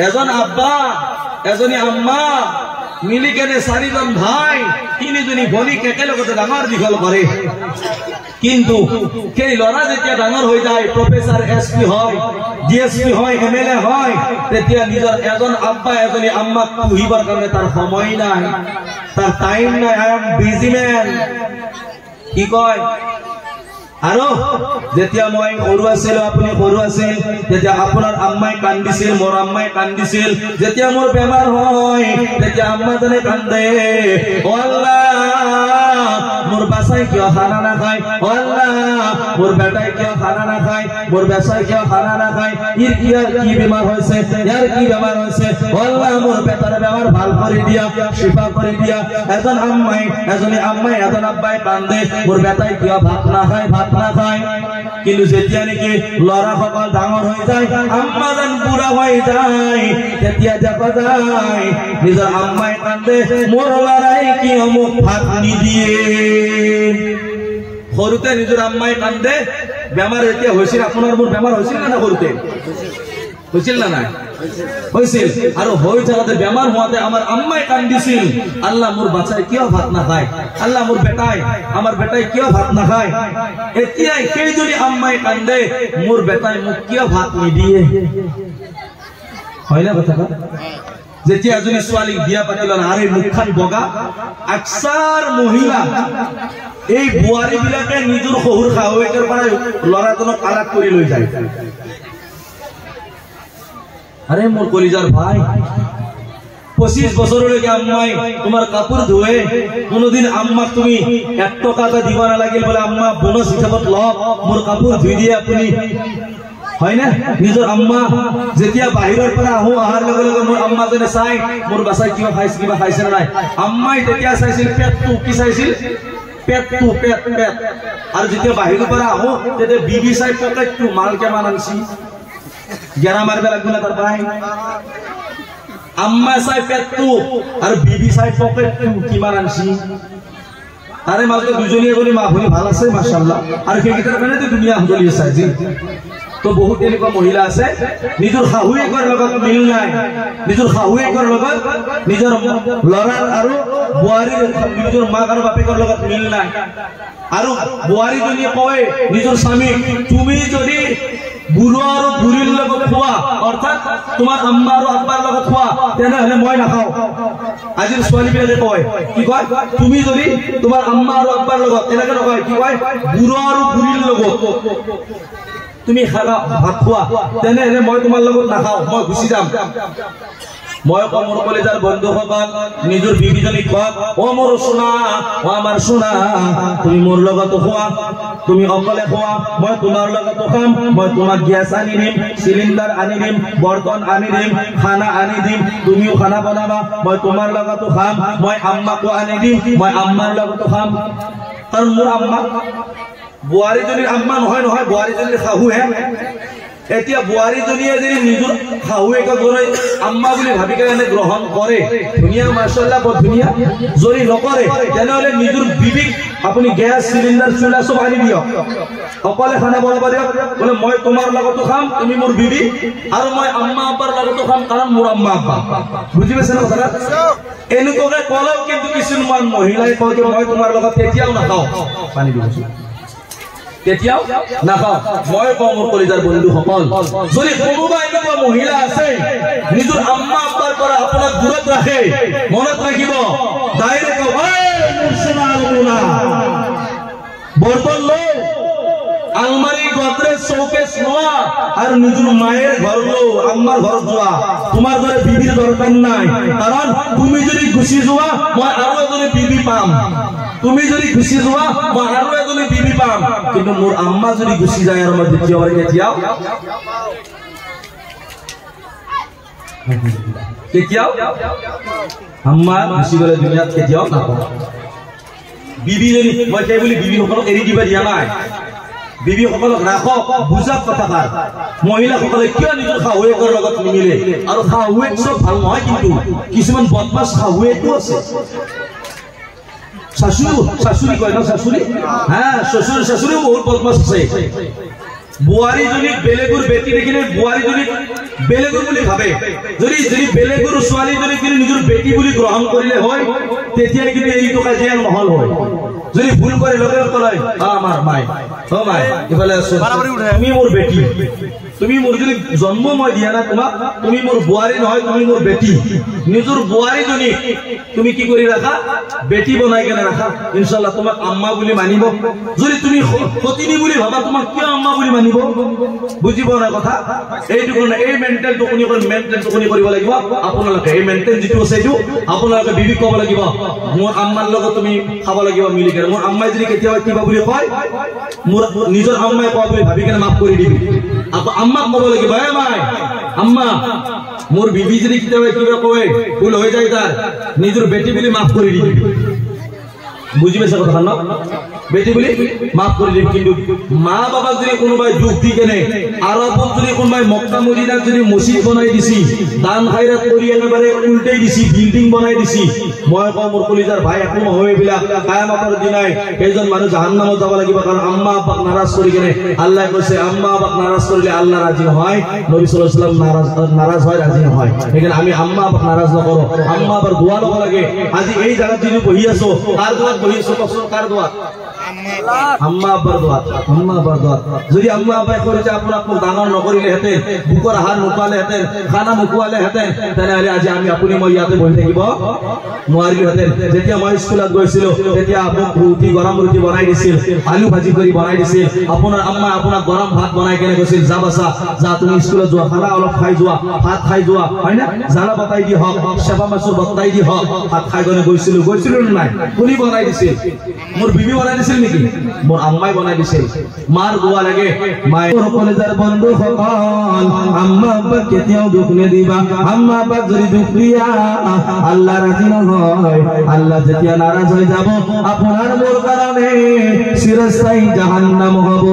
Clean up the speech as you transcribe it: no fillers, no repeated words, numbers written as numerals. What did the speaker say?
এজন আব্বা এজনী আম্মা মিলি কেনে চাৰিজন ভাই তিনিজনী ভনীক একেলগতে ডাঙৰ দীঘল কৰে কিন্তু সেই ল'ৰা যেতিয়া ডাঙৰ হৈ যায় প্ৰফেসৰ এসপি হয় ডিএসপি হয় এমএলএ হয় তেতিয়া নিজৰ এজন আব্বা এজনী আম্মাক পুহিবৰ কাৰণে তাৰ সময় নাই তাৰ টাইম নাই আই এম বিজি ম্যান কি কয় আৰু যেতিয়া মই সৰু আছিলো আপুনি সৰু আছিল তেতিয়া আপোনাৰ আম্মাই কান্দিছিল মোৰ আম্মাই কান্দিছিল যেতিয়া মোৰ বেমাৰ হয় তেতিয়া আম্মাজনে কান্দে ও আল্লাহ মোৰ বাসাই কিয় খানা না খায় ও আল্লাহ মোৰ বেটাই কিয় খানা না খায় মোৰ বাসাই কিয় খানা না খায় ইৰ কি বেমাৰ হৈছে ইয়াৰ কি বেমাৰ হৈছে ও আল্লাহ মোৰ বেটাৰ বেমাৰ ভাল কৰি দিয়া শিফা কৰি দিয়া এজন আম্মাই এজনী আম্মাই এজন আব্বাই কান্দে মোৰ বেটাই কিয় ভাত না খায় কিন্তু যেতিয়া নেকি লৰা সকল ডাঙৰ হৈ যায় আম্মাজান বুঢ়া হৈ যায় তেতিয়া দেখা যায় নিজৰ আম্মাই কান্দে মোৰ লৰাই কি মোক ভাত নিদিয়ে সৰুতে নিজৰ আম্মাই কান্দে বেমাৰ এতিয়া হৈছিল আপোনাৰ মোৰ বেমাৰ হৈছিল না সৰুতে হৈছিল না নাই হৈছিল আৰু হৈ থাকোতে বেমাৰ হোৱাতে আমাৰ আম্মাই কান্দিছিল আল্লাহ মোৰ বাচ্চাই কিয় ভাত নাখায় আল্লাহ মোৰ বেটাই আমাৰ বেটাই কিয় ভাত নাখায় এতিয়া সেইজনী আম্মাই কান্দে মোৰ বেটাই মোক কিয় ভাত নিদিয়ে হয় না কথা যেতিয়া এজনী ছোৱালীক বিয়া পাতিল আৰু মুখখন বগা আকসাৰ মহিলা এই বোৱাৰী বিলাকে নিজৰ শহুৰ শাহুৱেকৰ পৰা ল'ৰাজনক আলাগ কৰি লৈ যায় আরে মোর কলিজার ভাই 25 বছরলৈকে আম্মাই তোমার কাপড় ধুয়ে কোনদিন আম্মা তুমি 1 টাকা দিবা না লাগিল বলে আম্মা বোনাস হিসাবত লওক মোর কাপড় ধুই দিয়ে আপনি হয় না নিজৰ আম্মা যেতিয়া বাহিৰৰ পৰা আহো আহাৰ লগে লগে মোৰ আম্মা জনে চাই মোৰ বাসাই কিবা খাইছে না নাই আম্মাই তেতিয়া চাইছিল পেটটো কি চাইছিল পেটটো পেট আৰু যেতিয়া বাহিৰৰ পৰা আহো তেতিয়া বিবি চাই পকেটটো মাল কেমান আনছি গেরা মারবে লাগবে না তার ভাই আম্মা চাই পেটটো আর বিবি চাই পকেটটো কিমান আনছি তারে মাঝে দুজনী এজনী মা ভনী ভাল আছে মাশাআল্লাহ আর সেইকেইটাৰ কাৰণে তো দুনিয়া চলি আছে জি তো বহুত এনেকুৱা মহিলা আছে নিজৰ শাহুৱেকৰ লগত মিল নাই নিজৰ শাহুৱেকৰ লগত নিজৰ ল'ৰা আৰু বোৱাৰীৰ নিজৰ মাক আৰু বাপেকৰ লগত মিল নাই আৰু বোৱাৰীজনীয়ে কয় নিজৰ স্বামী তুমি যদি বুঢ়া আৰু বুঢ়ীৰ লগত খোৱা অৰ্থাৎ তোমাৰ আম্মা আৰু আব্বাৰ লগত খোৱা তেনেহলে মই নাখাওঁ আজিৰ ছোৱালীবিলাকে কয় কি কয় তুমি যদি তোমাৰ আম্মা আৰু আব্বাৰ লগত এনেকে নকয় কি কয় বুঢ়া আৰু বুঢ়ীৰ লগত তুমি খাবা ভাত খোৱা তেনেহলে মই তোমাৰ লগত নাখাওঁ মই গুচি যাম মই মোৰ কলেজৰ বন্ধুসকল নিজৰ বিবিজনী কওক ও মোৰ সোনা ও আমাৰ সোনা তুমি মোৰ লগত খোৱা তুমি অকলে খোৱা মই তোমাৰ লগত খাম মই তোমাক গ্যাস আনি দিম সিলিন্ডাৰ আনি দিম বৰ্তন আনি দিম খানা আনি দিম তুমিও খানা বনাবা মই তোমাৰ লগত খাম মই আম্মাকো আনি দিম মই আম্মাৰ লগত খাম কাৰণ মোৰ আম্মা বোৱাৰীজনীৰ আম্মা নহয় নহয় বোৱাৰীজনীৰ শাহুহে এতিয়া বোৱাৰীজনীয়ে যদি নিজৰ শাহুৱেকক আম্মা বুলি ভাবি কেনে গ্ৰহণ কৰে ধুনীয়া মাশাআল্লাহ বহুত ধুনীয়া যদি নকৰে তেনেহলে নিজৰ বিবিক আপুনি গ্যাস সিলিন্ডার চুলা সব আনি দিয়ক অকলে খানা বনাব দিয়ক বলে মই তোমাৰ লগত খাম তুমি মোৰ বিবি আৰু মই আম্মা আব্বাৰ লগত খাম কাৰণ মোৰ আম্মা আব্বা বুজি পাইছে না কথাটা এনেকুৱাকে কলেও কিন্তু কিছুমান মহিলাই কয় যে মই তোমাৰ লগত তেতিয়াও নাখাওঁ পানী দিবচোন তেতিয়াও নাখাওঁ মই কওঁ মোৰ কলিজাৰ বন্ধুসকল যদি কোনোবা এনেকুৱা মহিলা আছে নিজৰ আম্মা আব্বাৰ পৰা আপোনাক দূৰত ৰাখে মনত ৰাখিব ডাইৰেক্ট বৰ্তন লো আলমাৰি গডৰেজ শোকেস নোয়া আৰ নিজেৰ মায়েৰ ঘৰ লো আম্মাৰ ঘৰ যোৱা তোমাৰ ঘৰে বিবিৰ দৰকাৰ নাই কাৰণ তুমি যদি গুছি যোৱা মই আৰু এজনী বিবি পাম তুমি যদি গুছি যোৱা মই আৰু এজনী বিবি পাম কিন্তু মোৰ আম্মা যদি গুছি যায় আৰ মই দ্বিতীয়বাৰ কেতিয়াও আম্মা গুছি গলে দুনিয়াত কেতিয়াও নাপাওঁ বিবি যদি মই সেই বুলি বিবি সকলক এৰি দিবা দিয়া নাই বিবি সকলক ৰাখক বুজাক কথাষাৰ মহিলাসকলে কিয় নিজৰ শাহুৱেকৰ লগত নিমিলে আৰু শাহুৱেক চব ভাল নহয় কিন্তু কিছুমান বদমাছ শাহুৱেকো আছে শাশুড়ি কয় না শাশুড়ি হ্যাঁ শ্বশুৰ শাশুড়িও বহুত বদমাছ আছে বুৱাৰীজনীক বেলেগৰ বেটি দেখিলে বুৱাৰীজনীক বেলেগৰ বুলি ভাবে যদি বেলেগৰ ছোৱালীজনীক যদি নিজৰ বেটি বুলি গ্ৰহণ কৰিলে হয় তেতিয়া কিন্তু এইটো কাজিয়া নহল হয় যদি ভুল কৰে লগে কয় আমাৰ মাই ও মাই ইফালে আছো তুমি মোৰ বেটি তুমি মোৰ যদি জন্ম মই দিয়া না তোমাক তুমি মোৰ বুৱাৰী নহয় তুমি মোৰ বেটি নিজৰ বুৱাৰীজনীক তুমি কি কৰি ৰাখা বেটি বনাই কেনে ৰাখা ইনশাআল্লাহ তোমাক আম্মা বুলি মানিব যদি তুমি সতিনী বুলি ভাবা তোমাক কিয় আম্মা বুলি মানিব বুজিব না কথা এইটো কোন এই মেন্টাল টুকুনি কৰিব লাগিব আপোনালোকে এই মেন্টাল যেটো আছে এইটো আপোনালোকে বিবি ক'ব লাগিব মোৰ আম্মাৰ লগত তুমি খাব লাগিব মিলি কেনে মোৰ আম্মাই যদি কেতিয়াবা কিবা বুলি কয় মোৰ নিজৰ আম্মাই কোৱা বুলি ভাবি কেনে মাফ কৰি দিবি আপো আম্মা ক'ব লাগিব এ মাই আম্মা মোৰ বিবি যদি কেতিয়াবা কিবা কয় ভুল হৈ যায় তাৰ নিজৰ বেটি বুলি মাফ কৰি দিবি বুজি পাইছা কথা না বেটি বুলি মাফ কৰি দিম কিন্তু মা বাবা যদি কোনোবাই দুখ দি কেনে আৰবত যদি কোনোবাই মক্কা মদিনাত যদি মছজিদ বনাই দিছি দান খাইৰাত কৰি একেবাৰে উল্টাই দিছি বিল্ডিং বনাই দিছি মই কওঁ মোৰ কলিজাৰ ভাই একো নহয় এইবিলাক কিয়ামতৰ দিনাই এজন মানুহ জাহান্নামত যাব লাগিব কাৰণ আম্মা আব্বাক নাৰাজ কৰি কেনে আল্লাহ কৈছে আম্মা আব্বাক নাৰাজ কৰিলে আল্লাহ ৰাজি নহয় নবী সাল্লাল্লাহু আলাইহি ওয়াসাল্লাম নাৰাজ হয় ৰাজি নহয় সেইকাৰণে আমি আম্মা আব্বাক নাৰাজ নকৰো আম্মা আব্বার দোয়া ল'ব লাগে আজি এই জায়গাত যদি বহি আছো তাৰ দোয়াত বহি আছো কাৰ দোয়া আম্মা আব্বাৰ দোয়া যদি আম্মা আব্বাই কইছে আপোনাক ডাঙৰ নকৰিলে হেতে বুকৰ আহাৰ নোপালে হেতে খানা নোখোৱালে হেতে তেনেহলে আজি আমি আপুনি মই ইয়াতে বহি থাকিব নোৱাৰিলো হেতে যেতিয়া মই স্কুলত গৈছিলো তেতিয়া মোক ৰুটি গৰম ৰুটি বনাই দিছিল আলু ভাজি কৰি বনাই দিছিল আপোনাৰ আম্মা আপোনাক গৰম ভাত বনাই কেনে কৈছিল যা বাছা যা তুমি স্কুলত যোৱা খানা অলপ খাই যোৱা ভাত খাই যোৱা হয় না জানা বতাই দি হক সেবা মাছৰ বতাই দি হক ভাত খাই গনে গৈছিলো নাই কোনি বনাই দিছিল মোৰ বিবি বনাই দিছিল নেকি মোৰ আম্মাই বনাই দিছিল মাৰ দোয়া লাগে মায়ের কলেজার বন্ধু সকল আম্মা আব্বা কেতিয়াও দুখ নিদিবা আম্মা আব্বা যদি দুখ দিয়া আল্লাহ রাজি নহয় আল্লাহ যেতিয়া নারাজ হয়ে যাব আপনার মোর কারণে চিরস্থায়ী জাহান্নাম হব।